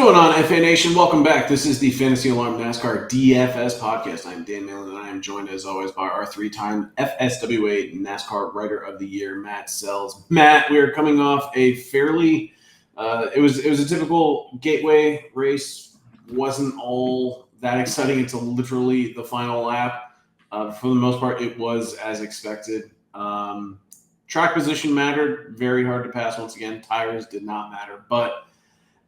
going on, FA Nation? Welcome back. This is the Fantasy Alarm NASCAR DFS podcast. I'm Dan Malin, and I am joined, as always, by our three-time FSWA NASCAR Writer of the Year, Matt Selz. Matt, we are coming off a fairly it was a typical gateway race. Wasn't all that exciting until literally the final lap. For the most part, it was as expected. Track position mattered. Very hard to pass once again. Tires did not matter, but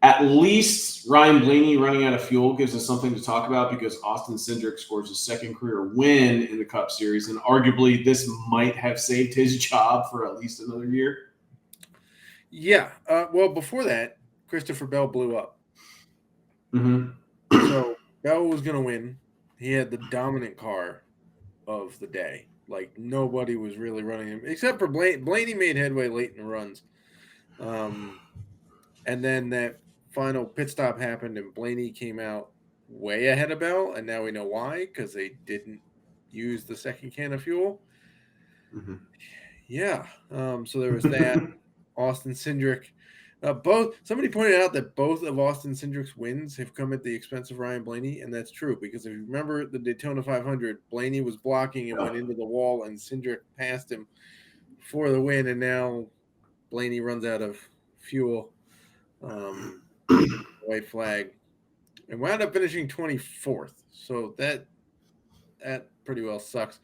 at least Ryan Blaney running out of fuel gives us something to talk about because Austin Cindric scores his second career win in the Cup Series, and arguably this might have saved his job for at least another year. Yeah. Well, before that, Christopher Bell blew up. So Bell was going to win. He had the dominant car of the day. Like, nobody was really running him, except for Blaney. Blaney made headway late in the runs. And then that final pit stop happened, and Blaney came out way ahead of Bell, and now we know why, because they didn't use the second can of fuel. Yeah. So there was that. Austin Cindric. Somebody pointed out that both of Austin Cindric's wins have come at the expense of Ryan Blaney, and that's true, because if you remember the Daytona 500, Blaney was blocking and went into the wall, and Cindric passed him for the win, and now Blaney runs out of fuel. White flag, and wound up finishing 24th. So that pretty well sucks.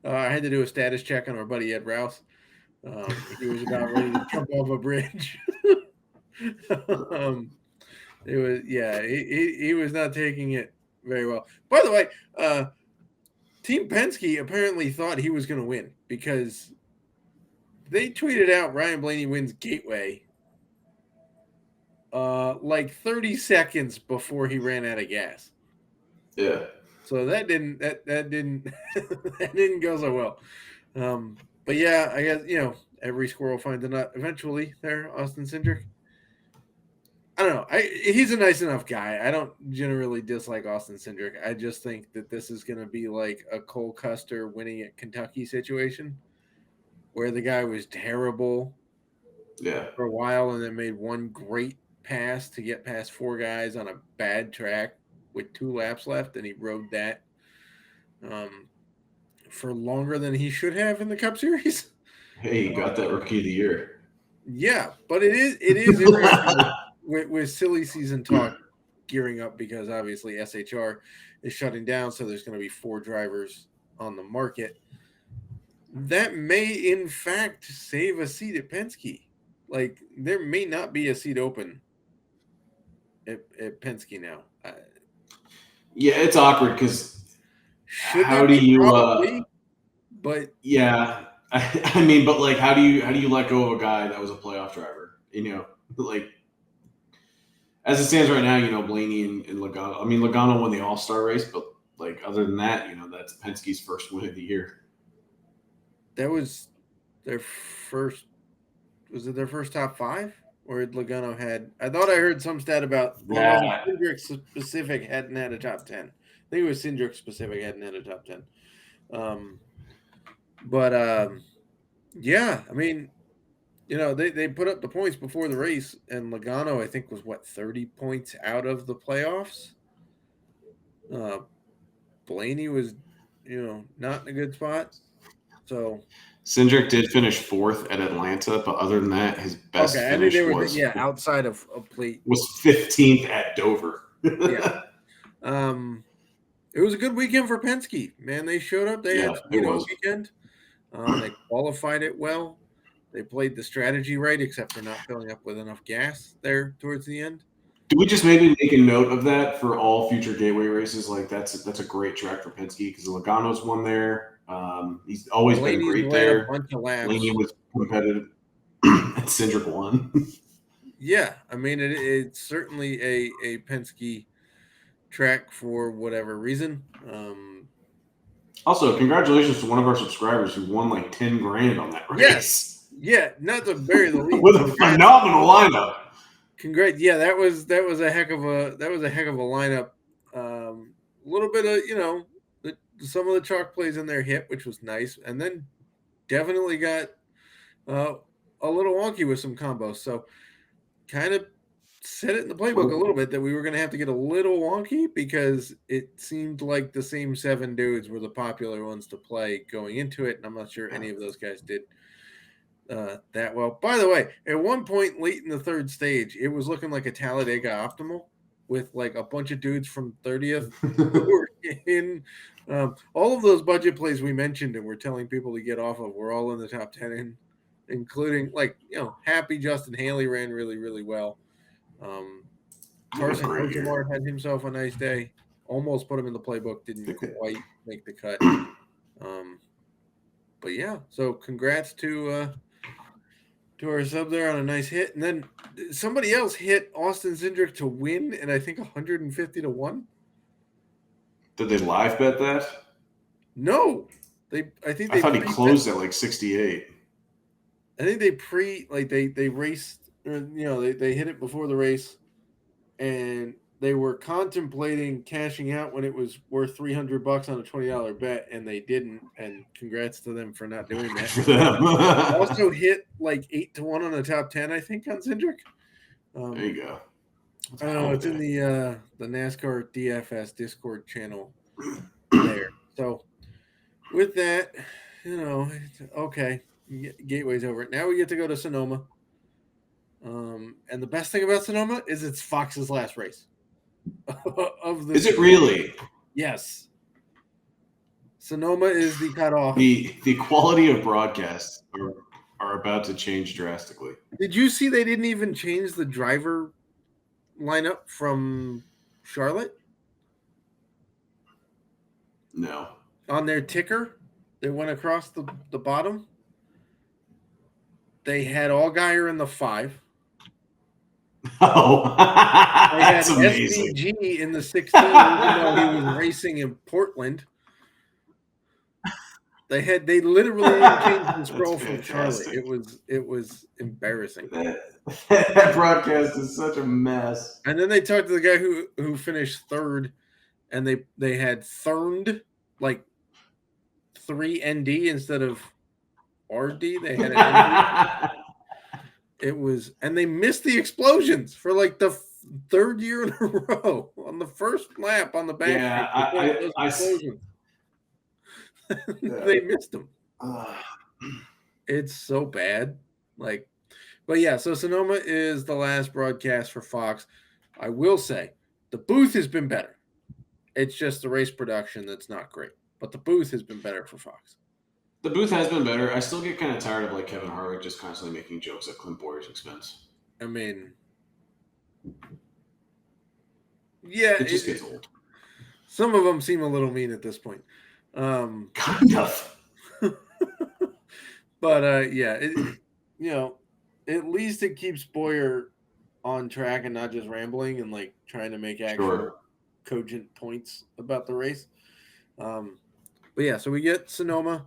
I had to do a status check on our buddy Ed Rouse. He was about ready to jump off a bridge. It was, yeah, he was not taking it very well. By the way, Team Penske apparently thought he was going to win because they tweeted out Ryan Blaney wins Gateway like 30 seconds before he ran out of gas. Yeah. So that didn't that didn't that didn't go so well. But yeah, I guess, every squirrel finds a nut eventually there, Austin Cindric. I don't know. He's a nice enough guy. I don't generally dislike Austin Cindric. I just think that this is going to be like a Cole Custer winning at Kentucky situation where the guy was terrible for a while and then made one great pass to get past four guys on a bad track with 2 laps left, and he rode that for longer than he should have in the Cup Series. Hey, you got that Rookie of the Year. Yeah, but it is interesting with silly season talk gearing up because obviously SHR is shutting down, so there's going to be 4 drivers on the market. That may, in fact, save a seat at Penske. Like, there may not be a seat open at Penske now. Yeah, it's awkward because how do you but yeah, I mean, but like, how do you let go of a guy that was a playoff driver? Like, as it stands right now, Blaney and Logano. I mean, Logano won the All-Star race, but like, other than that, that's Penske's first win of the year. That was their first. Was it their first top 5? Or Logano had? I thought I heard some stat about Cindric specific hadn't had a top 10. I think it was Cindric specific hadn't had a top 10. Yeah, I mean, they put up the points before the race, and Logano, I think, was 30 points out of the playoffs. Blaney was, not in a good spot. So Cindric did finish 4th at Atlanta, but other than that, his best finish was outside of a plate was 15th at Dover. Yeah. It was a good weekend for Penske. Man, they showed up. They had a weekend. They qualified it well. They played the strategy right, except for not filling up with enough gas there towards the end. Do we just maybe make a note of that for all future Gateway races? Like, that's a great track for Penske because Logano's won there. He's always been great there. Blaney was competitive, and Cindric won. Yeah, I mean, it's certainly a Penske track for whatever reason. Also, congratulations to one of our subscribers who won like $10,000 on that race. Yes, yeah, not to bury the lead with a phenomenal lineup. Congrats! Yeah, that was a heck of a lineup. A little bit of some of the chalk plays in there hit, which was nice, and then definitely got a little wonky with some combos. So kind of said it in the playbook a little bit that we were going to have to get a little wonky because it seemed like the same 7 dudes were the popular ones to play going into it, and I'm not sure any of those guys did that well. By the way, at one point late in the 3rd stage, it was looking like a Talladega Optimal with like a bunch of dudes from 30th who were in all of those budget plays we mentioned and we're telling people to get off of. We're all in the top 10, including Happy Justin Haley ran really, really well. Carson Mart had himself a nice day. Almost put him in the playbook, didn't quite make the cut. But yeah, so congrats to our sub there on a nice hit. And then somebody else hit Austin Cindric to win, and I think 150 to 1. Did they live bet that? No. I thought he closed at like 68. I think they raced, or they hit it before the race, and they were contemplating cashing out when it was worth $300 on a $20 bet, and they didn't. And congrats to them for not doing that. For them. Also hit like 8 to 1 on the top 10, I think, on Cindric. There you go. I don't know. It's in the NASCAR DFS Discord channel there. So with that, okay, Gateway's over. Now we get to go to Sonoma. And the best thing about Sonoma is it's Fox's last race. Is it really? Yes. Sonoma is the cutoff. The quality of broadcasts are about to change drastically. Did you see they didn't even change the driver lineup from Charlotte? No. On their ticker, they went across the bottom. They had Allgaier in the 5. Oh, that's amazing. SVG in the 16, even though he was racing in Portland. They literally didn't change the scroll from Charlotte. It was embarrassing. That broadcast is such a mess. And then they talked to the guy who finished 3rd, and they had third like 3 ND instead of RD. They had an ND. It was, and they missed the explosions for like the 3rd year in a row on the first lap on the back. Yeah, they missed them. It's so bad. But yeah, so Sonoma is the last broadcast for Fox. I will say the booth has been better. It's just the race production that's not great, but the booth has been better for Fox. The booth has been better. I still get kind of tired of Kevin Harvick just constantly making jokes at Clint Bowyer's expense. I mean, yeah, it just gets old. Some of them seem a little mean at this point. Kind of. But yeah, at least it keeps Bowyer on track and not just rambling and trying to make actual cogent points about the race. But yeah, so we get Sonoma.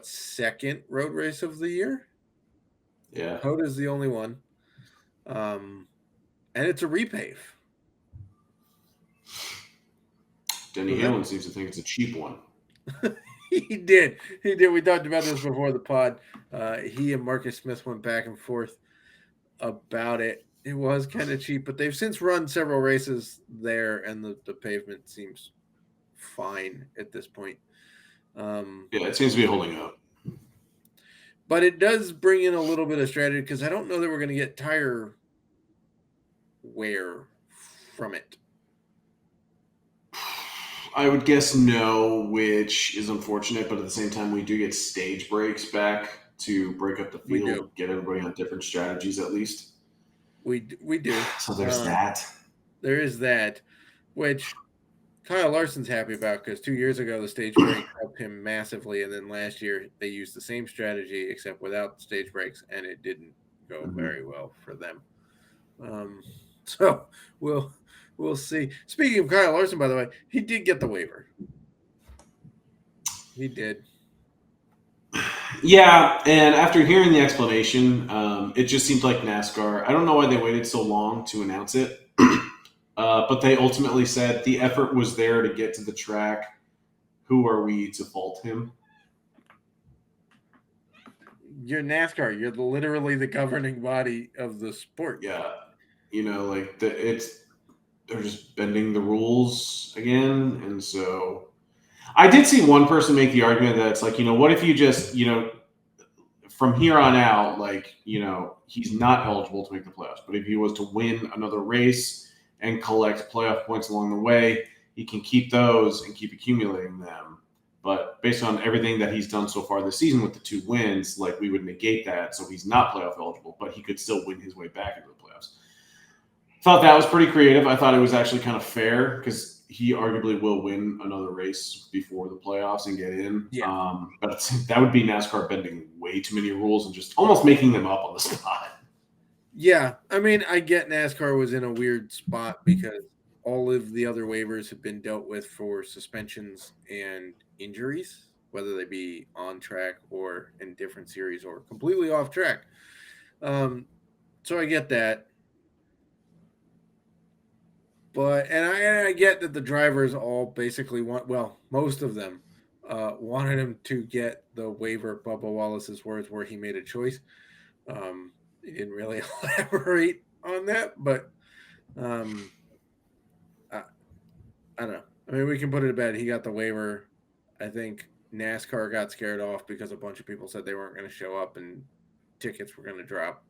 Second road race of the year? Yeah. Hoda is the only one. And it's a repave. Denny Hamlin seems to think it's a cheap one. He did. We talked about this before the pod. He and Marcus Smith went back and forth about it. It was kind of cheap, but they've since run several races there, and the pavement seems fine at this point. Yeah, it seems to be holding up. But it does bring in a little bit of strategy because I don't know that we're going to get tire wear from it. I would guess no, which is unfortunate, but at the same time, we do get stage breaks back to break up the field, get everybody on different strategies at least. We do. So there's that. There is that, which Kyle Larson's happy about because 2 years ago the stage break helped him massively, and then last year they used the same strategy except without the stage breaks, and it didn't go very well for them. So we'll see. Speaking of Kyle Larson, by the way, he did get the waiver. He did. Yeah, and after hearing the explanation, it just seemed like NASCAR. I don't know why they waited so long to announce it, but they ultimately said the effort was there to get to the track. Who are we to fault him? You're NASCAR. You're literally the governing body of the sport. Yeah, like they're just bending the rules again, and so I did see one person make the argument that it's like, what if you just, from here on out, like, he's not eligible to make the playoffs. But if he was to win another race and collect playoff points along the way, he can keep those and keep accumulating them. But based on everything that he's done so far this season with the 2 wins, like, we would negate that. So he's not playoff eligible, but he could still win his way back into the playoffs. Thought that was pretty creative. I thought it was actually kind of fair because he arguably will win another race before the playoffs and get in. Yeah. But that would be NASCAR bending way too many rules and just almost making them up on the spot. Yeah. I mean, I get NASCAR was in a weird spot because all of the other waivers have been dealt with for suspensions and injuries, whether they be on track or in different series or completely off track. So I get that. But and I get that the drivers all basically most of them wanted him to get the waiver. Bubba Wallace's words where he made a choice. He didn't really elaborate on that, but I don't know. I mean, we can put it to bed. He got the waiver. I think NASCAR got scared off because a bunch of people said they weren't going to show up and tickets were going to drop.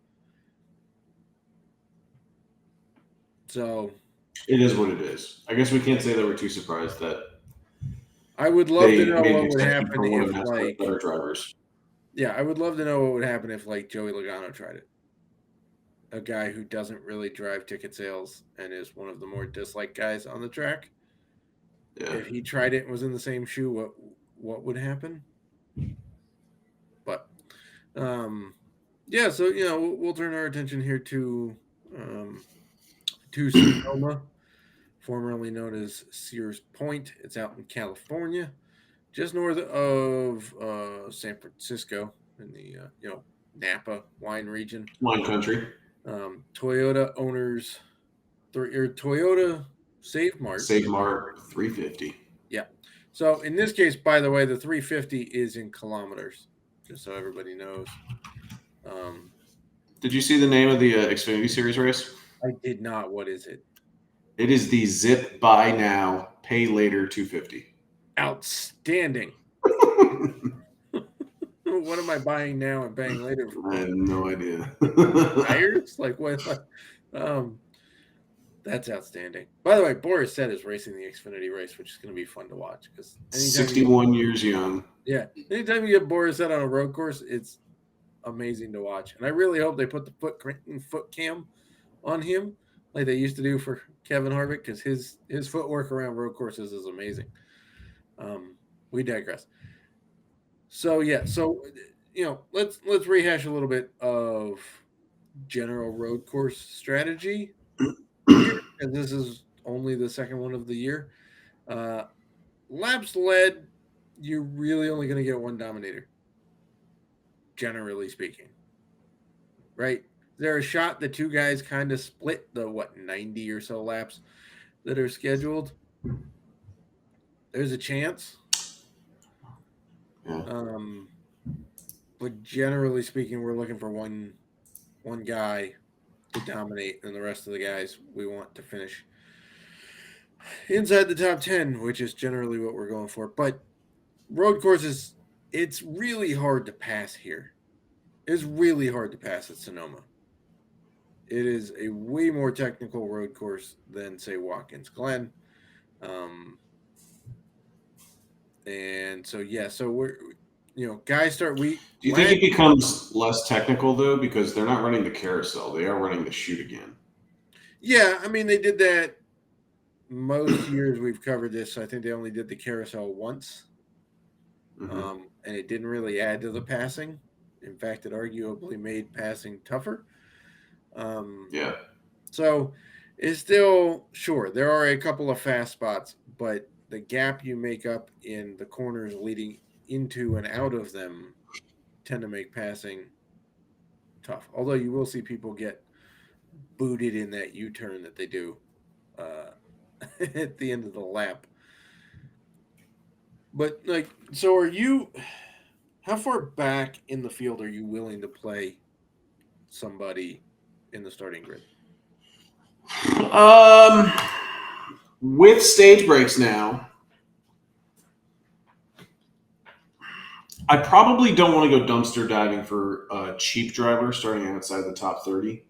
So it is what it is. I guess we can't say that we're too surprised that I would love to know made what an would exception happen for one of if, NASCAR's better drivers. Yeah, I would love to know what would happen if, like, Joey Logano tried it. A guy who doesn't really drive ticket sales and is one of the more disliked guys on the track. Yeah. If he tried it and was in the same shoe, what would happen? But, yeah, so, we'll turn our attention here to Sonoma, formerly known as Sears Point. It's out in California, just north of San Francisco in the Napa wine region. Wine country. Toyota owners, Toyota Save Mart. Save Mart 350. Yeah. So in this case, by the way, the 350 is in kilometers, just so everybody knows. Did you see the name of the Xfinity Series race? I did not. What is it? It is the Zip Buy Now, Pay Later 250. Outstanding. What am I buying now and paying later for? I have no idea. Tires? Like what? That's outstanding. By the way, Boris Said is racing the Xfinity race, which is going to be fun to watch because 61 years young. Yeah, anytime you get Boris Said on a road course, it's amazing to watch. And I really hope they put the foot cam on him like they used to do for Kevin Harvick because his footwork around road courses is amazing. We digress. So yeah, let's rehash a little bit of general road course strategy. And this is only the second one of the year. Laps led, you're really only going to get one dominator, generally speaking. Right? There a shot the two guys kind of split the 90 or so laps that are scheduled? There's a chance. Yeah. But generally speaking, we're looking for one guy to dominate, and the rest of the guys we want to finish inside the top 10, which is generally what we're going for. But road courses, it's really hard to pass here. It's really hard to pass at Sonoma. It is a way more technical road course than, say, Watkins Glen. And so, yeah, so we're, guys start. Do you think it becomes less technical, though, because they're not running the carousel? They are running the chute again. Yeah, I mean, they did that most years we've covered this. So I think they only did the carousel once. Mm-hmm. And it didn't really add to the passing. In fact, it arguably made passing tougher. Yeah. So it's still, sure, there are a couple of fast spots, but the gap you make up in the corners leading into and out of them tend to make passing tough. Although you will see people get booted in that U-turn that they do at the end of the lap. But so are you How far back in the field are you willing to play somebody in the starting grid? With stage breaks now, I probably don't want to go dumpster diving for a cheap driver starting outside the top 30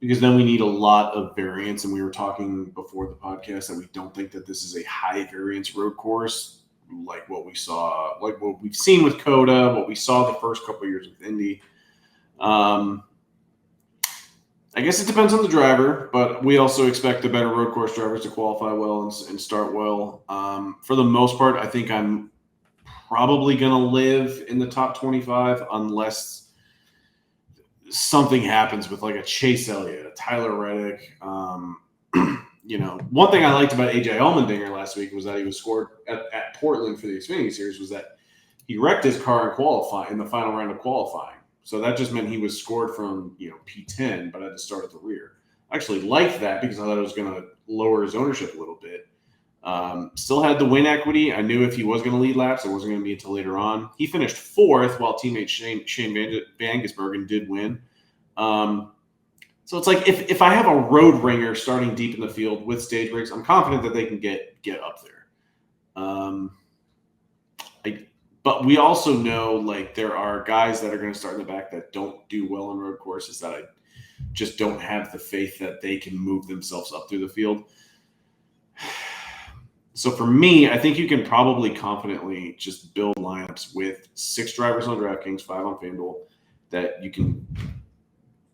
because then we need a lot of variance. And we were talking before the podcast that we don't think that this is a high variance road course like what we saw, like what we've seen with Coda, what we saw the first couple of years with Indy. I guess it depends on the driver, but we also expect the better road course drivers to qualify well and start well. For the most part, I think I'm probably going to live in the top 25 unless something happens with like a Chase Elliott, a Tyler Reddick. One thing I liked about AJ Allmendinger last week was that he was scored at Portland for the Xfinity Series was that he wrecked his car in the final round of qualifying. So that just meant he was scored from P10, but had to start at the rear. I actually liked that because I thought it was going to lower his ownership a little bit. Still had the win equity. I knew if he was going to lead laps, it wasn't going to be until later on. He finished fourth while teammate Shane Van Gisbergen did win. So it's like if I have a road ringer starting deep in the field with stage breaks, I'm confident that they can get up there. But we also know like there are guys that are going to start in the back that don't do well on road courses that I just don't have the faith that they can move themselves up through the field. So for me, I think you can probably confidently just build lineups with 6 drivers on DraftKings, 5 on FanDuel, that you can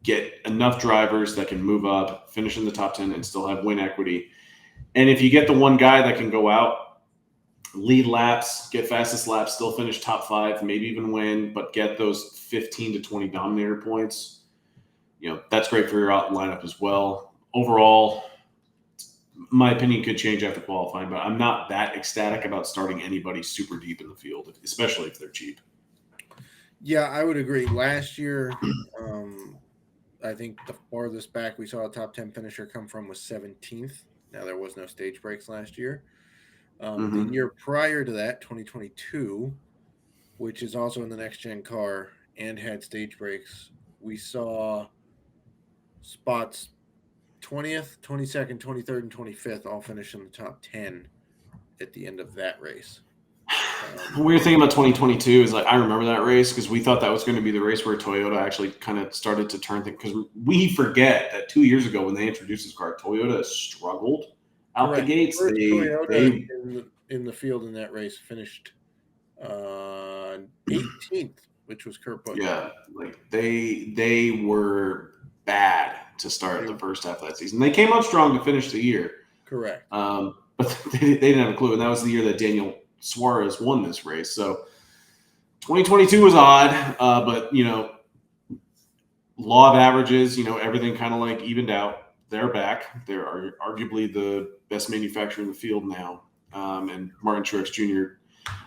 get enough drivers that can move up, finish in the top 10, and still have win equity. And if you get the one guy that can go out, lead laps, get fastest laps, still finish top 5, maybe even win, but get those 15 to 20 dominator points, that's great for your lineup as well. Overall, my opinion could change after qualifying, but I'm not that ecstatic about starting anybody super deep in the field, especially if they're cheap. Yeah, I would agree. Last year, I think the farthest back we saw a top 10 finisher come from was 17th. Now, there was no stage breaks last year. The year prior to that, 2022, which is also in the next-gen car and had stage breaks, we saw spots 20th, 22nd, 23rd, and 25th all finish in the top 10 at the end of that race. The weird thing about 2022 is like I remember that race because we thought that was going to be the race where Toyota actually kind of started to turn things because we forget that 2 years ago when they introduced this car, Toyota struggled out the gates. Toyota in the field in that race finished 18th, which was Kurt Busch. Yeah, like they were bad to start the first half of that season. They came out strong to finish the year. Correct. But they didn't have a clue, and that was the year that Daniel Suarez won this race. So 2022 was odd, but law of averages, everything kind of like evened out. They're back. They're arguably the best manufacturer in the field now. And Martin Truex Jr.,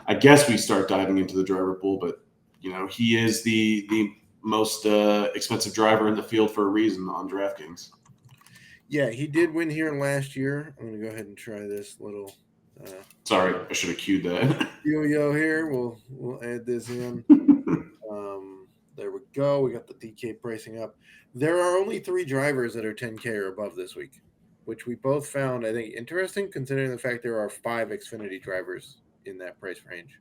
I guess we start diving into the driver pool, but he is the most expensive driver in the field for a reason on DraftKings. Yeah, he did win here last year. I'm going to go ahead and try this little. Sorry, I should have cued that. Yo here. We'll add this in. There we go. We got the DK pricing up. There are only 3 drivers that are 10K or above this week, which we both found, I think, interesting considering the fact there are 5 Xfinity drivers in that price range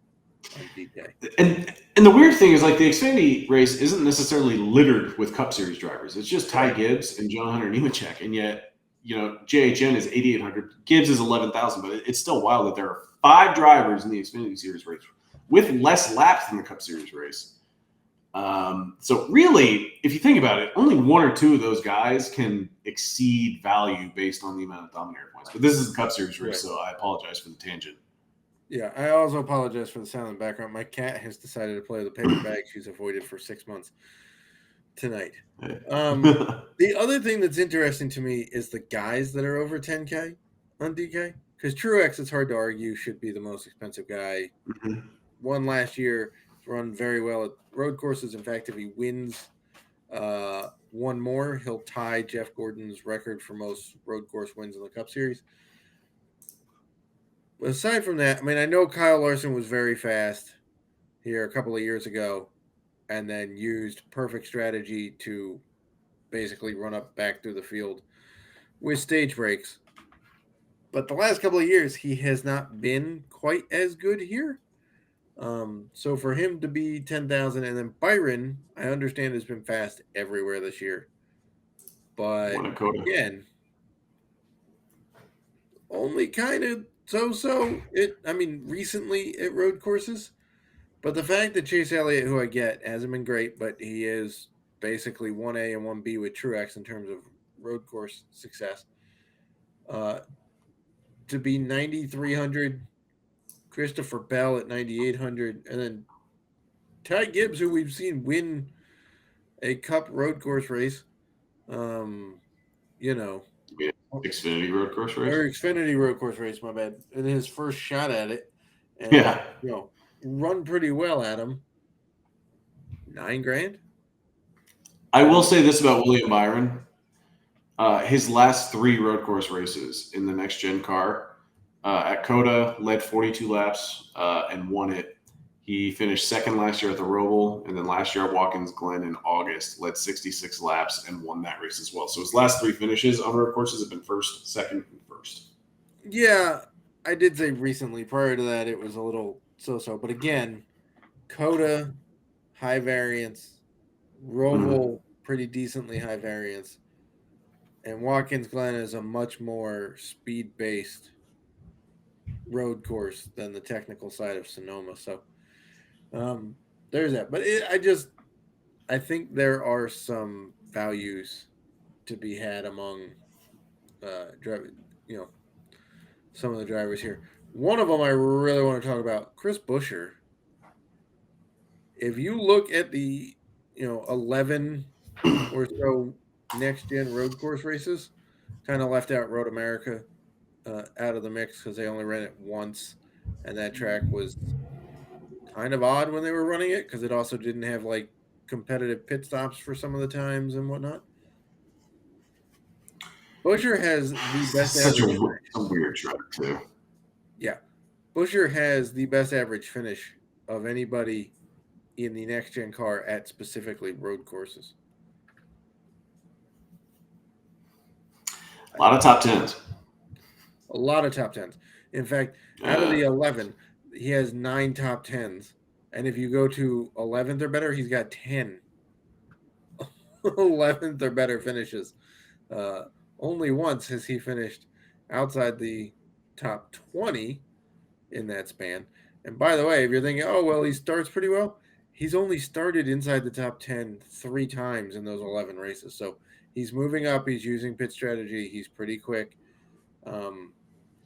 on DK. And the weird thing is like the Xfinity race isn't necessarily littered with Cup Series drivers. It's just Ty Gibbs and John Hunter Nemechek, and yet JHN is 8,800, Gibbs is 11,000, but it's still wild that there are 5 drivers in the Xfinity Series race with less laps than the Cup Series race. So really, if you think about it, only 1 or 2 of those guys can exceed value based on the amount of dominator points. But this is the Cup Series race, so I apologize for the tangent. Yeah, I also apologize for the sound in the background. My cat has decided to play with a paper bag she's avoided for 6 months tonight. The other thing that's interesting to me is the guys that are over 10K on DK. Because Truex, it's hard to argue, should be the most expensive guy. Won last year, run very well at road courses. In fact, if he wins one more, he'll tie Jeff Gordon's record for most road course wins in the Cup Series. But aside from that, I mean, I know Kyle Larson was very fast. here a couple of years ago, and then used perfect strategy to basically run up back through the field with stage breaks. But the last couple of years, he has not been quite as good here. So for him to be 10,000, and then Byron, I understand has been fast everywhere this year, but Won a Coda. again, only kind of so. Recently at road courses, but the fact that Chase Elliott, who I get, hasn't been great, but he is basically 1A and 1B with Truex in terms of road course success. To be 9,300, Christopher Bell at 9,800, and then Ty Gibbs, who we've seen win a Cup road course race, you know, Yeah, Xfinity road course race. or Xfinity road course race, my bad, in his first shot at it, and Yeah. run pretty well at him. $9,000. I will say this about William Byron. His last 3 road course races in the next gen car at Coda led 42 laps and won it. He finished second last year at the Roval, and then last year at Watkins Glen in August led 66 laps and won that race as well. So his last 3 finishes on road courses have been first, second, and first. Yeah, I did say recently. Prior to that, it was a little so-so. But again, Coda, high variance. Roval, pretty decently high variance. And Watkins Glen is a much more speed-based road course than the technical side of Sonoma. So there's that. But I think there are some values to be had among some of the drivers here. One of them I really want to talk about, Chris Buescher. If you look at the 11 or so next gen road course races, kind of left out Road America out of the mix because they only ran it once, and that track was kind of odd when they were running it because it also didn't have like competitive pit stops for some of the times and whatnot. Buescher has the best Such average. a weird track too. Yeah, Buescher has the best average finish of anybody in the next gen car at specifically road courses. A lot of top 10s. A lot of top 10s. In fact, out of the 11, he has 9 top 10s. And if you go to 11th or better, he's got 10 11th or better finishes. Only once has he finished outside the top 20 in that span. And by the way, if you're thinking, oh, well, he starts pretty well, he's only started inside the top 10 3 times in those 11 races. So he's moving up. He's using pit strategy. He's pretty quick.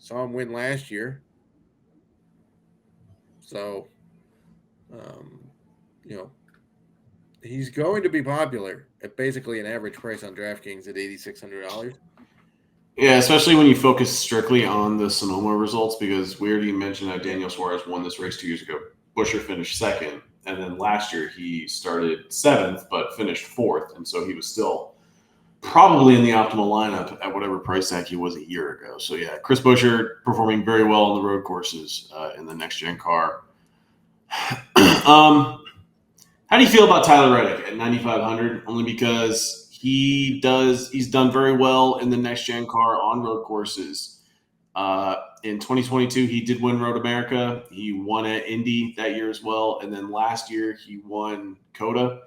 Saw him win last year. So, he's going to be popular at basically an average price on DraftKings at $8,600. Yeah, especially when you focus strictly on the Sonoma results, because we already mentioned how Daniel Suarez won this race 2 years ago. Buescher finished second, and then last year he started 7th but finished 4th, and so he was still probably in the optimal lineup at whatever price tag he was a year ago. So yeah, Chris Buescher performing very well on the road courses in the next gen car. How do you feel about Tyler Reddick at 9,500? Only because he's done very well in the next gen car on road courses. In 2022, he did win Road America. He won at Indy that year as well, and then last year he won Coda.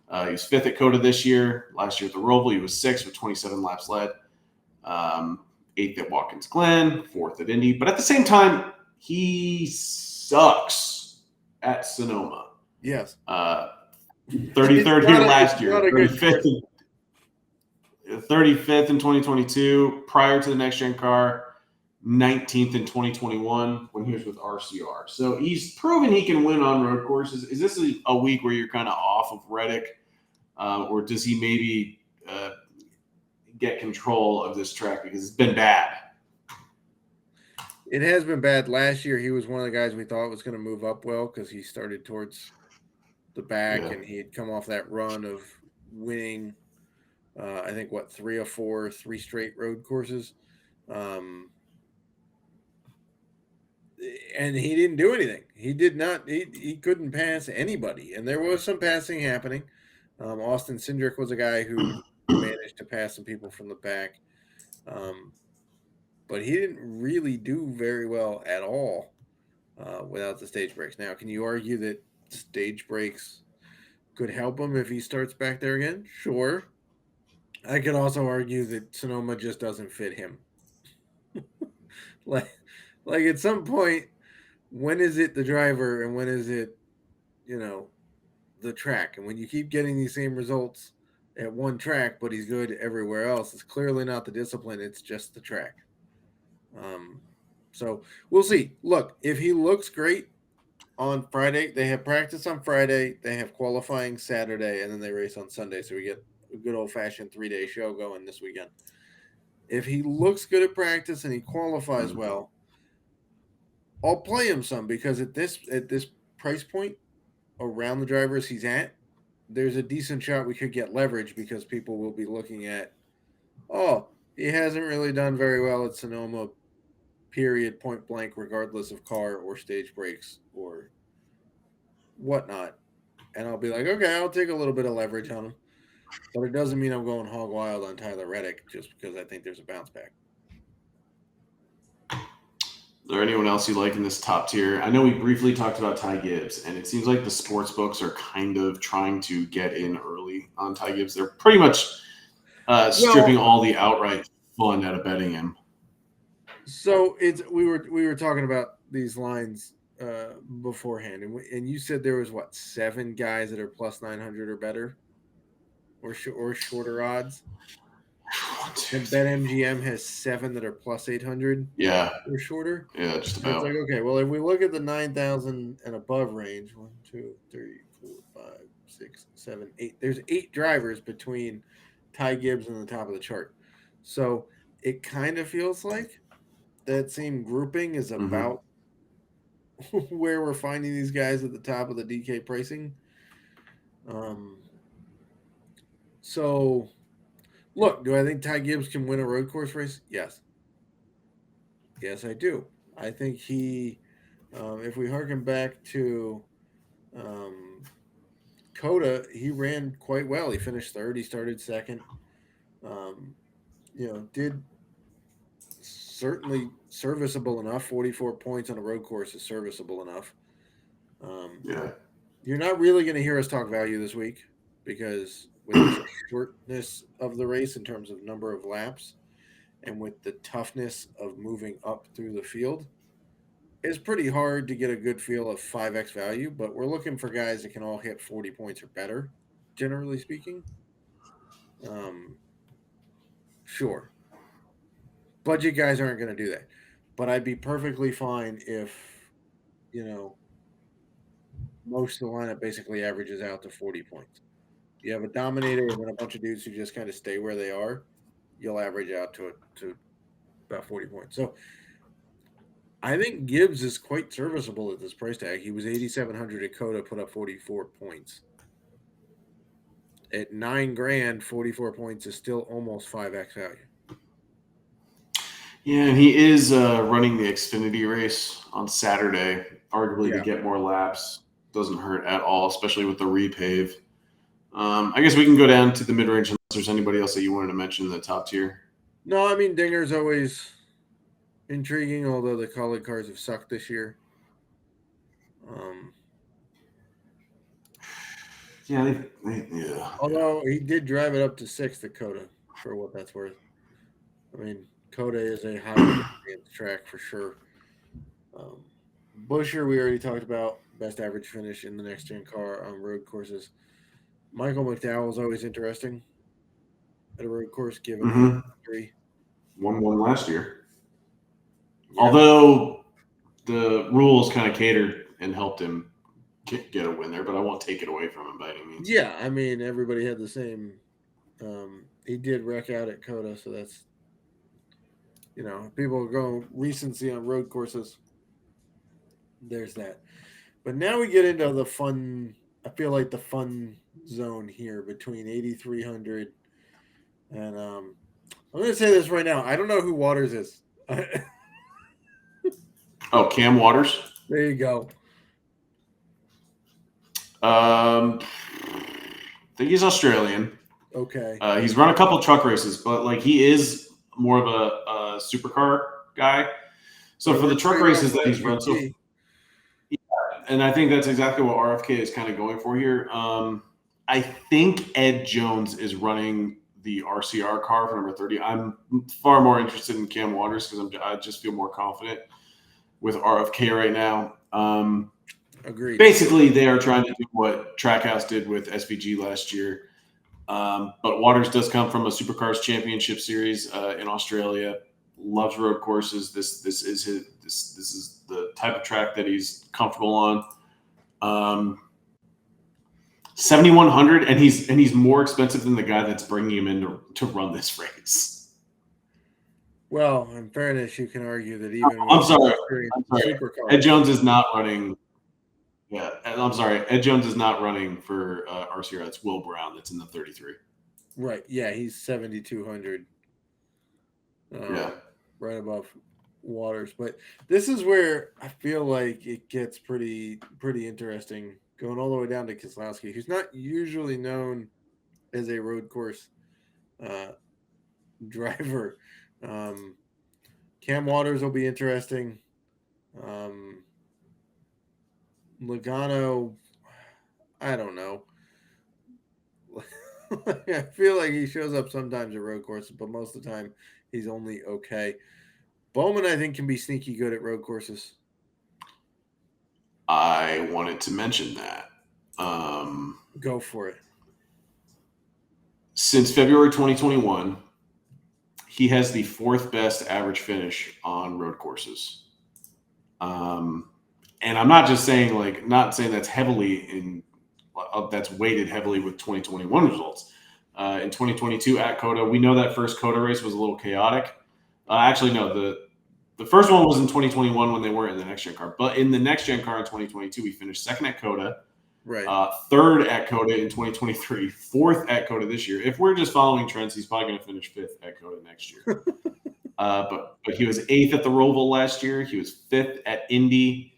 He was 5th at Coda this year. Last year at the Roval, he was 6th with 27 laps led. 8th at Watkins Glen, 4th at Indy. But at the same time, he sucks at Sonoma. Yes. 33rd here last year. 35th in 2022. Prior to the next gen car, 19th in 2021 when he was with RCR. So he's proven he can win on road courses. Is this a week where you're kind of off of Reddick? Or does he maybe get control of this track because it's been bad? It has been bad. Last year, he was one of the guys we thought was going to move up well because he started towards the back and he had come off that run of winning, I think, 3 or 4, 3 straight road courses. and he didn't do anything. He did not. He couldn't pass anybody, and there was some passing happening. Austin Cindric was a guy who managed to pass some people from the back, but he didn't really do very well at all without the stage breaks. Now, can you argue that stage breaks could help him if he starts back there again? Sure. I could also argue that Sonoma just doesn't fit him. like, like at some point, when is it the driver and when is it, the track? And when you keep getting these same results at one track, but he's good everywhere else, it's clearly not the discipline. It's just the track. So we'll see. Look, if he looks great on Friday, they have practice on Friday, they have qualifying Saturday, and then they race on Sunday. So we get a good old fashioned 3-day show going this weekend. If he looks good at practice and he qualifies well, I'll play him some because at this price point around the drivers he's at, there's a decent shot we could get leverage because people will be looking at, he hasn't really done very well at Sonoma, period, point blank, regardless of car or stage breaks or whatnot. And I'll be like, okay, I'll take a little bit of leverage on him. But it doesn't mean I'm going hog wild on Tyler Reddick just because I think there's a bounce back. Is there anyone else you like in this top tier? I know we briefly talked about Ty Gibbs, and it seems like the sports books are kind of trying to get in early on Ty Gibbs. They're pretty much stripping all the outright fun out of betting him. So we were talking about these lines beforehand, and you said there was 7 guys that are plus 900 or better, or shorter odds. And BetMGM has 7 that are plus 800. Yeah, or shorter. Yeah, just about. It's like, okay, well, if we look at the 9,000 and above range, 1, 2, 3, 4, 5, 6, 7, 8. There's 8 drivers between Ty Gibbs and the top of the chart. So it kind of feels like that same grouping is about where we're finding these guys at the top of the DK pricing. So, look, do I think Ty Gibbs can win a road course race? Yes. Yes, I do. I think he, if we harken back to Coda, he ran quite well. He finished third. He started second. Did certainly serviceable enough. 44 points on a road course is serviceable enough. You're not really going to hear us talk value this week because with the shortness of the race in terms of number of laps and with the toughness of moving up through the field, it's pretty hard to get a good feel of 5x value, but we're looking for guys that can all hit 40 points or better, generally speaking. Sure. Budget guys aren't going to do that, but I'd be perfectly fine if, most of the lineup basically averages out to 40 points. You have a dominator and then a bunch of dudes who just kind of stay where they are, you'll average out to about 40 points. So I think Gibbs is quite serviceable at this price tag. He was 8,700 at Coda, put up 44 points. At $9,000, 44 points is still almost 5x value. Yeah, and he is running the Xfinity race on Saturday, arguably to get more laps. Doesn't hurt at all, especially with the repave. I guess we can go down to the mid-range unless there's anybody else that you wanted to mention in the top tier. No, I mean, Dinger's always intriguing, although the Kaulig cars have sucked this year. Although he did drive it up to 6th at Coda, for what that's worth. I mean, Coda is a high track for sure. Busher, we already talked about, best average finish in the next-gen car on road courses. Michael McDowell is always interesting at a road course, given 3. Won one last year. Yeah. Although the rules kind of catered and helped him get a win there, but I won't take it away from him by any means. Yeah, I mean, everybody had the same. He did wreck out at Coda, so that's, people go recency on road courses. There's that. But now we get into the fun. I feel like the fun zone here between 8,300 and I'm going to say this right now. I don't know who Waters is. Oh, Cam Waters. There you go. I think he's Australian. Okay. He's run a couple truck races, but like he is more of a supercar guy. So That for the works truck pretty well races for that he's run, SVG. and I think that's exactly what RFK is kind of going for here. I think Ed Jones is running the RCR car for number 30. I'm far more interested in Cam Waters because I just feel more confident with RFK right now. Agreed. Basically, they are trying to do what Trackhouse did with SVG last year. But Waters does come from a Supercars Championship Series in Australia. Loves road courses. This is the type of track that he's comfortable on. 7,100, and he's more expensive than the guy that's bringing him in to run this race. Well, in fairness, you can argue that even with I'm sorry. supercars, Ed Jones is not running. Yeah, I'm sorry. Ed Jones is not running for RCR. It's Will Brown that's in the 33. right? Yeah, he's 7,200. Yeah. Right above Waters. But this is where I feel like it gets pretty interesting, going all the way down to Keselowski, who's not usually known as a road course driver. Cam Waters will be interesting. Logano, I don't know. I feel like he shows up sometimes at road courses, but most of the time he's only okay. Bowman, I think, can be sneaky good at road courses. I wanted to mention that. Go for it. Since February 2021, he has the fourth best average finish on road courses. And I'm not just saying not saying that's that's weighted heavily with 2021 results. In 2022 at Coda, we know that first Coda race was a little chaotic. Actually, no, the first one was in 2021 when they weren't in the next gen car. But in the next gen car in 2022, we finished second at Coda, right? Third at Coda in 2023, fourth at Coda this year. If we're just following trends, he's probably going to finish fifth at Coda next year. But he was eighth at the Roval last year. He was fifth at Indy.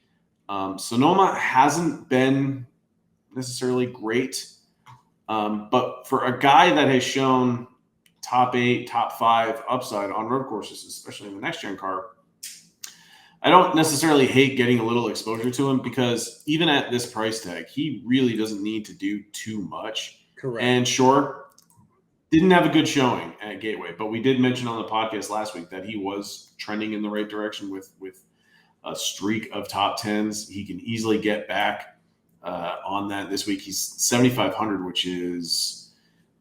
Sonoma hasn't been necessarily great, but for a guy that has shown top 8, top 5 upside on road courses, especially in the next gen car, I don't necessarily hate getting a little exposure to him because even at this price tag, he really doesn't need to do too much. Correct. And sure, didn't have a good showing at Gateway, but we did mention on the podcast last week that he was trending in the right direction with a streak of top 10s. He can easily get back on that this week. He's 7,500, which is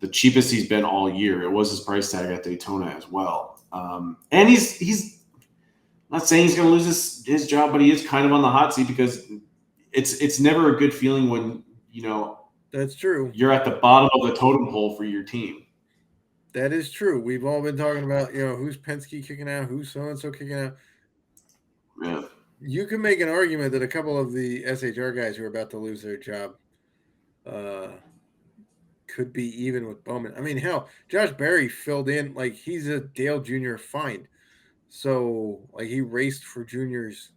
the cheapest he's been all year. It was his price tag at Daytona as well. And he's not saying he's going to lose his job, but he is kind of on the hot seat because it's never a good feeling when, that's true. You're at the bottom of the totem pole for your team. That is true. We've all been talking about, who's Penske kicking out, who's so-and-so kicking out. Yeah. You can make an argument that a couple of the SHR guys who are about to lose their job could be even with Bowman. I mean, hell, Josh Berry filled in like he's a Dale Jr. find. So, he raced for Junior's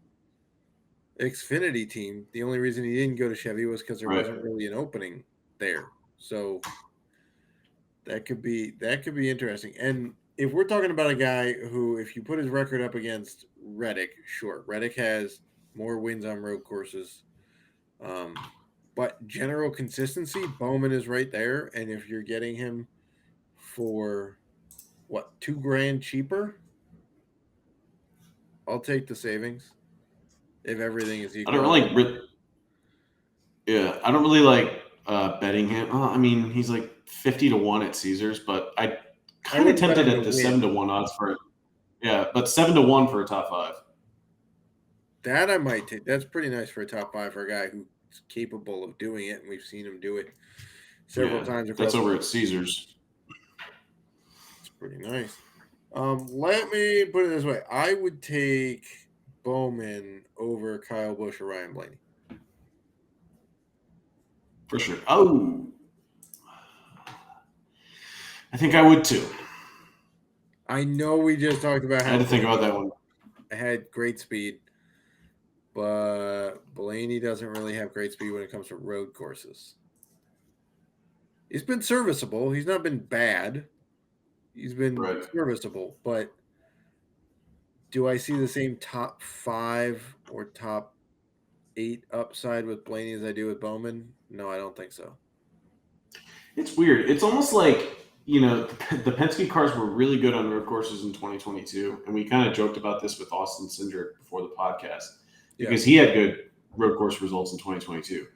Xfinity team. The only reason he didn't go to Chevy was because there wasn't really an opening there. So that could be interesting. And if we're talking about a guy who, if you put his record up against Reddick, sure, Reddick has more wins on road courses. But general consistency, Bowman is right there. And if you're getting him for what, $2,000 cheaper, I'll take the savings if everything is equal. I don't really like betting him. I mean, he's like 50 to 1 at Caesars, but I kind of tempted at the 7 to 1 odds for it. Yeah, but 7 to 1 for a top 5. That I might take. That's pretty nice for a top 5 for a guy who's capable of doing it, and we've seen him do it several times. That's over at Caesars. It's pretty nice. Let me put it this way: I would take Bowman over Kyle Busch or Ryan Blaney. For sure. Oh, I think I would too. I know we just talked about how I had to think about that one. I had great speed. but Blaney doesn't really have great speed when it comes to road courses. He's been serviceable. He's not been bad. He's been Right. serviceable, but do I see the same top 5 or top 8 upside with Blaney as I do with Bowman? No, I don't think so. It's weird. It's almost like, the Penske cars were really good on road courses in 2022. And we kind of joked about this with Austin Cindric before the podcast because he had good road course results in 2022.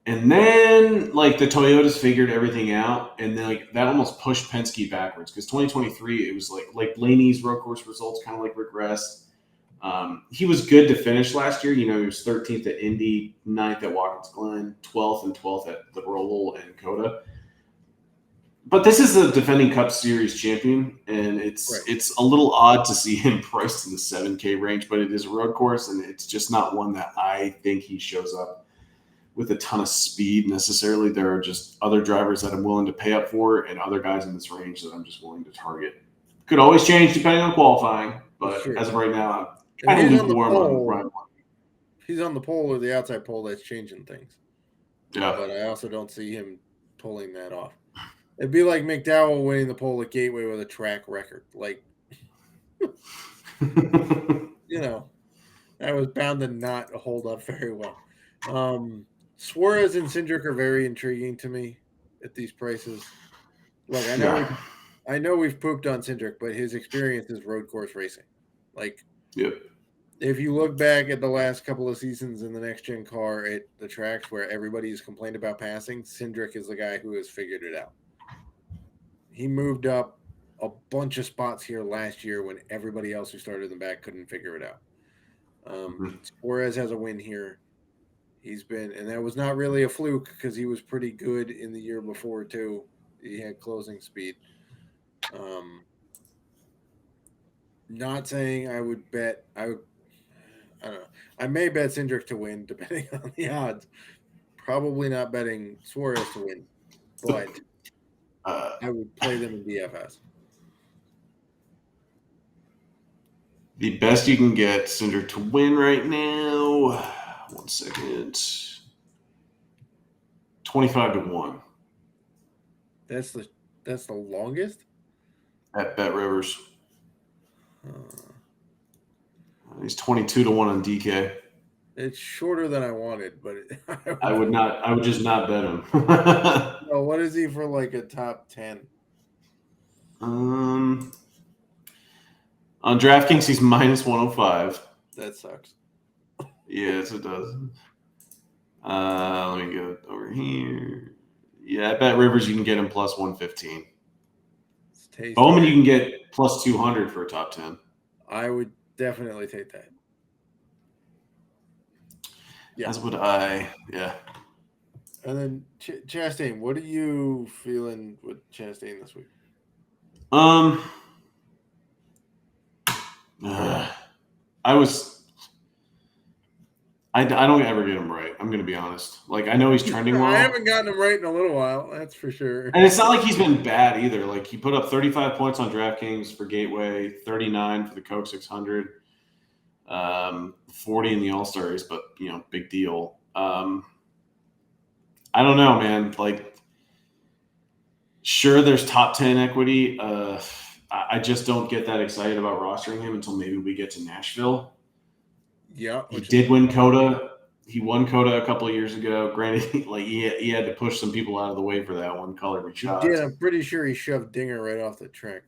And then, the Toyotas figured everything out. And then, that almost pushed Penske backwards because 2023, it was like Blaney's road course results kind of regressed. He was good to finish last year. He was 13th at Indy, 9th at Watkins Glen, 12th and 12th at the Roval and Coda. But this is the defending Cup Series champion, and it's a little odd to see him priced in the 7K range, but it is a road course, and it's just not one that I think he shows up with a ton of speed necessarily. There are just other drivers that I'm willing to pay up for and other guys in this range that I'm just willing to target. Could always change depending on qualifying, but as of right now, I'm kind of lukewarm on Ryan. He's on the pole or the outside pole that's changing things. Yeah. But I also don't see him pulling that off. It'd be like McDowell winning the pole at Gateway with a track record. That was bound to not hold up very well. Suarez and Cindric are very intriguing to me at these prices. Look, I know we've pooped on Cindric, but his experience is road course racing. If you look back at the last couple of seasons in the next gen car at the tracks where everybody has complained about passing, Cindric is the guy who has figured it out. He moved up a bunch of spots here last year when everybody else who started in the back couldn't figure it out. Suarez has a win here. He's been, and that was not really a fluke because he was pretty good in the year before too. He had closing speed. Not saying I would bet. I don't know. I may bet Cindric to win depending on the odds. Probably not betting Suarez to win, but I would play them in DFS. The best you can get Cindric to win right now. 1 second. 25-1. That's the longest at Bet Rivers. He's 22-1 on DK. It's shorter than I wanted, but I would just not bet him. No, what is he for a top 10? On DraftKings, he's minus 105. That sucks. Yes, it does. Let me go over here. Yeah, at Bet Rivers, you can get him plus 115. Bowman, you can get plus 200 for a top 10. I would definitely take that. Yeah. As would I. Yeah. And then Chastain, what are you feeling with Chastain this week? I don't ever get him right. I'm going to be honest. I know he's trending well. I haven't gotten him right in a little while. That's for sure. And it's not like he's been bad either. He put up 35 points on DraftKings for Gateway, 39 for the Coke 600, 40 in the All-Star race, but, big deal. I don't know, man. Sure, there's top 10 equity. I just don't get that excited about rostering him until maybe we get to Nashville. Yeah, he did win Coda. He won Coda a couple of years ago. Granted, he had to push some people out of the way for that one color we shot. Yeah, I'm pretty sure he shoved Dinger right off the track.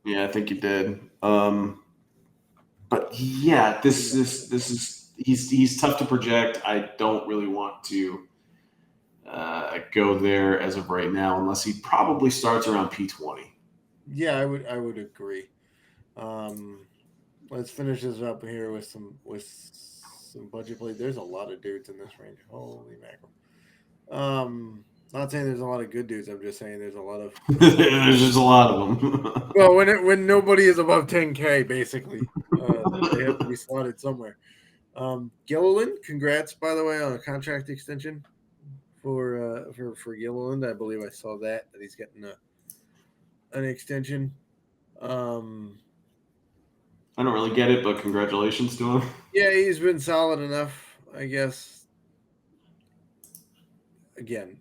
Yeah, I think he did. But yeah, this is he's tough to project. I don't really want to go there as of right now, unless he probably starts around P20. Yeah, I would agree. Let's finish this up here with some budget play. There's a lot of dudes in this range. Holy mackerel. Not saying there's a lot of good dudes. I'm just saying there's a lot of there's just a lot of them. Well, when nobody is above 10K, basically, they have to be slotted somewhere. Gilliland, congrats by the way on a contract extension for Gilliland. I believe I saw that he's getting an extension. I don't really get it, but congratulations to him. Yeah, he's been solid enough, I guess. Again,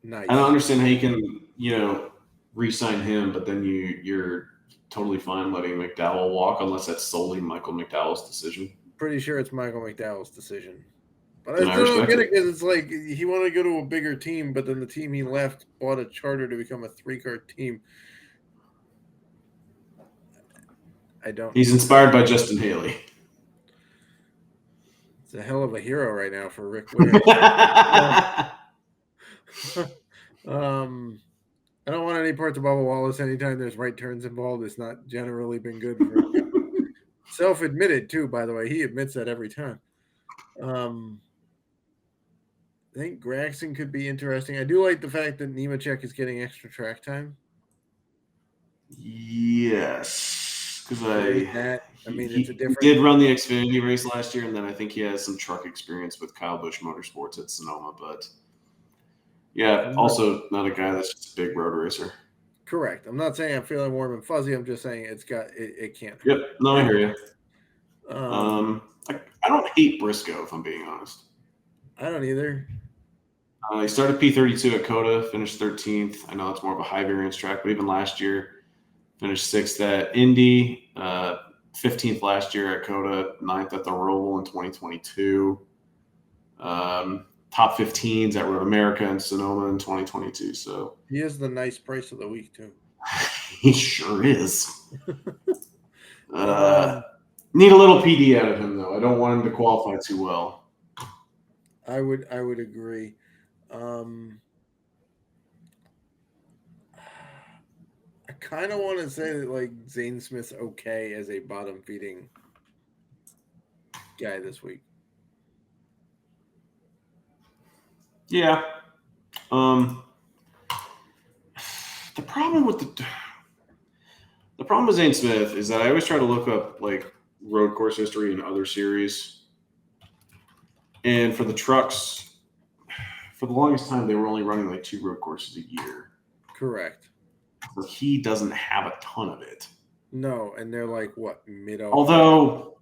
I don't nice. understand how you can, re-sign him, but then you're totally fine letting McDowell walk unless that's solely Michael McDowell's decision. Pretty sure it's Michael McDowell's decision. But I And I still don't respect get it. it because it's like he wanted to go to a bigger team, but then the team he left bought a charter to become a 3-car team. I don't. He's inspired by Justin Haley. It's a hell of a hero right now for Rick Ware. I don't want any parts of Bubba Wallace anytime there's right turns involved. It's not generally been good for him. Self-admitted too, by the way. He admits that every time. I think Gragson could be interesting. I do like the fact that Nemechek is getting extra track time. Yes, because It's a he different. did run the Xfinity race last year, and then I think he has some truck experience with Kyle Busch Motorsports at Sonoma. But yeah, also not a guy that's just a big road racer. Correct. I'm not saying I'm feeling warm and fuzzy. I'm just saying it can't. Yep, no, I hear you. I don't hate Briscoe, if I'm being honest. I don't either. He started P32 at Coda, finished 13th. I know it's more of a high variance track, but even last year, finished 6th at Indy, 15th last year at Coda, 9th at the Roval in 2022. Top 15s at Road America and Sonoma in 2022. So he is the nice price of the week too. He sure is. Need a little PD out of him though. I don't want him to qualify too well. I would agree. I kind of want to say that like Zane Smith's okay as a bottom feeding guy this week. Yeah. The problem with Zane Smith is that I always try to look up like road course history in other series. And for the trucks, for the longest time, they were only running like 2 road courses a year. Correct. So he doesn't have a ton of it. No, and they're like what Although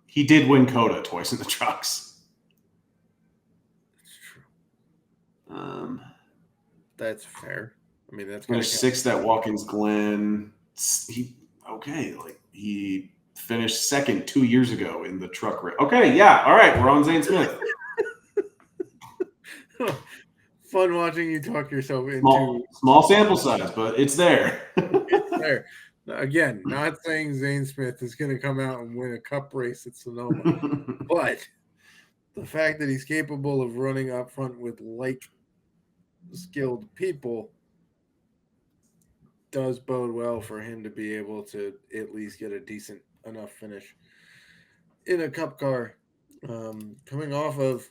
he did win Coda twice in the trucks. That's true. That's fair. I mean, that's finished 6th at Watkins Glen. He finished 2nd 2 years ago in the truck race. Okay, yeah, all right, we're on Zane Smith. Fun watching you talk yourself into small sample size, but it's there. It's there. Again, not saying Zane Smith is going to come out and win a cup race at Sonoma, but the fact that he's capable of running up front with like skilled people does bode well for him to be able to at least get a decent enough finish in a cup car, coming off of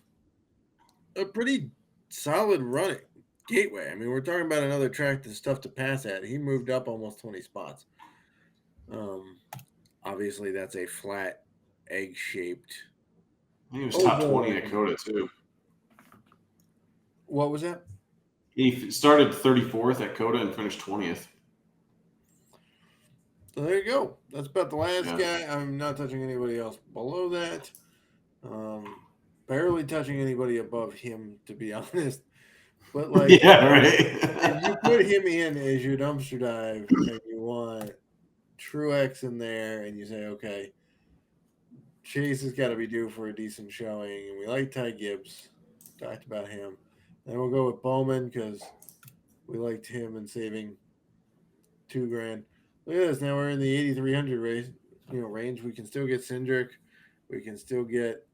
a pretty solid running Gateway. I mean, we're talking about another track that's tough to pass at. He moved up almost 20 spots. Obviously, that's a flat, egg-shaped. He was top 20 at Coda too. What was that? He started 34th at Coda and finished 20th. So there you go. That's about the last guy. I'm not touching anybody else below that. Barely touching anybody above him, to be honest. But like, yeah, right. If you put him in as your dumpster dive and you want Truex in there, and you say, okay, Chase has got to be due for a decent showing, and we like Ty Gibbs. Talked about him. Then we'll go with Bowman because we liked him and saving $2,000. Look at this. Now we're in the 8,300 range. We can still get Cindric. We can still get,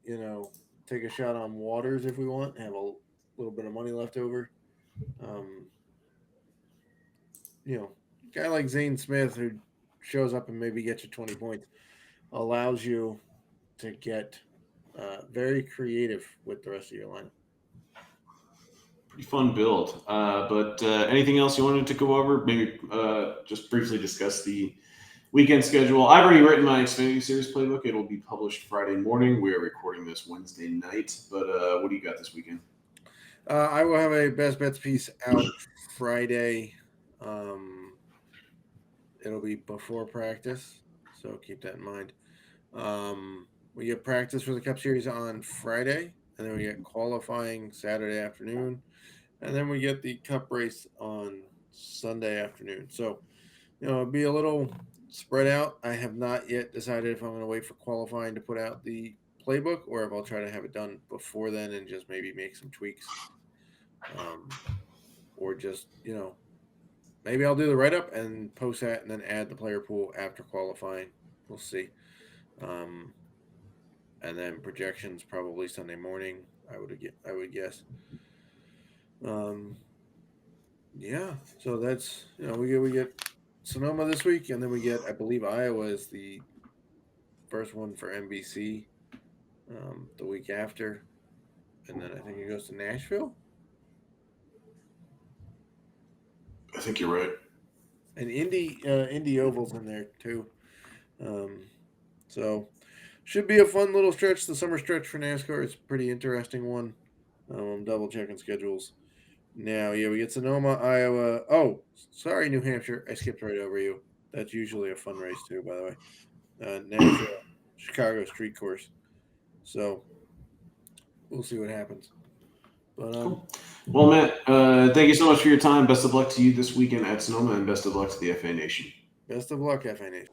take a shot on Waters if we want. Have a little bit of money left over. Guy like Zane Smith who shows up and maybe gets you 20 points allows you to get very creative with the rest of your lineup. Pretty fun build. But anything else you wanted to go over? Maybe just briefly discuss the weekend schedule. I've already written my Xfinity Series playbook. It'll be published Friday morning. We are recording this Wednesday night. But what do you got this weekend? I will have a best bets piece out Friday. It'll be before practice, so keep that in mind. We get practice for the Cup Series on Friday, and then we get qualifying Saturday afternoon, and then we get the Cup race on Sunday afternoon. So, it'll be a little spread out. I have not yet decided if I'm going to wait for qualifying to put out the playbook or if I'll try to have it done before then and just maybe make some tweaks. Or just, maybe I'll do the write up and post that and then add the player pool after qualifying. We'll see. And then projections probably Sunday morning. I would guess. Yeah. So that's we get Sonoma this week, and then we get, I believe, Iowa is the first one for NBC the week after, and then I think it goes to Nashville. I think you're right. And Indy Oval's in there too. So should be a fun little stretch. The summer stretch for NASCAR is a pretty interesting one. Double checking schedules. Now, we get Sonoma, Iowa. Oh, sorry, New Hampshire. I skipped right over you. That's usually a fun race too, by the way. Nashville, Chicago Street Course. So we'll see what happens. But cool. Well, Matt, thank you so much for your time. Best of luck to you this weekend at Sonoma, and best of luck to the FA Nation. Best of luck, FA Nation.